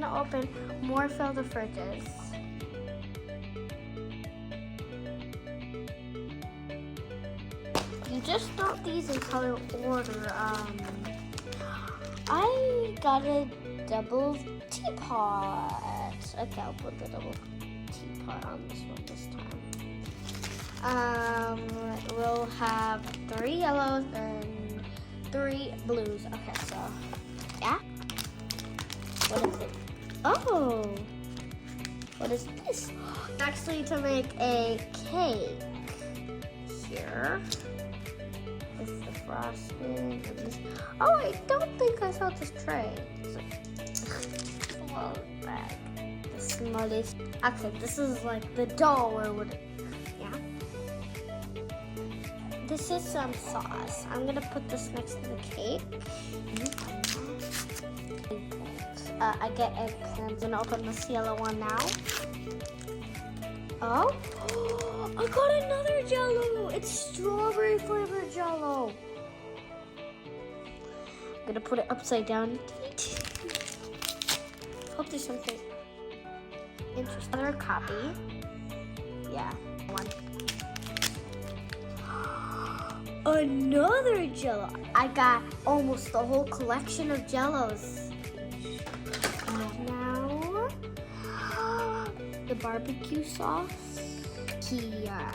gonna open more filter fridges. You just got these in color order. I got a double teapot. Okay, I'll put the double teapot on this one this time. We'll have 3 yellows and 3 blues. Okay, so yeah. What is it? Oh, what is this? Actually, to make a cake here. This is the frosting. Oh, I don't think I saw this tray. Well, bag. The smallest. Okay, this is like the dough or what? Yeah. This is some sauce. I'm gonna put this next to the cake. I get eggplants. I'm gonna open this yellow one now. Oh, I got another Jell-O. It's strawberry flavored Jell-O. I'm gonna put it upside down. Hope there's something interesting. Another copy. Yeah, one. Another Jell-O. I got almost the whole collection of Jell-Os. Now, the barbecue sauce. Here.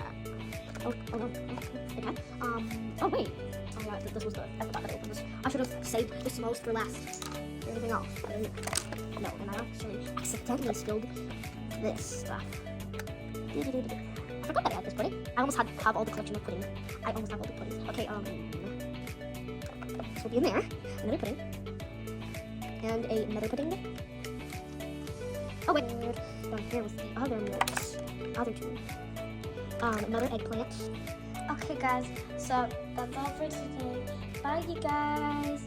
Oh wait. Oh yeah, this was the. I forgot that I opened this. I should have saved the most for last. Everything else. No, and I actually accidentally spilled this stuff. I forgot that I had this pudding. I almost have all the collection of pudding. I almost have all the puddings. Okay, this will be in there. Another pudding. And another pudding. Oh wait. Down here was the other mix. Other 2. Another eggplant. Okay guys, so that's all for today. Bye you guys.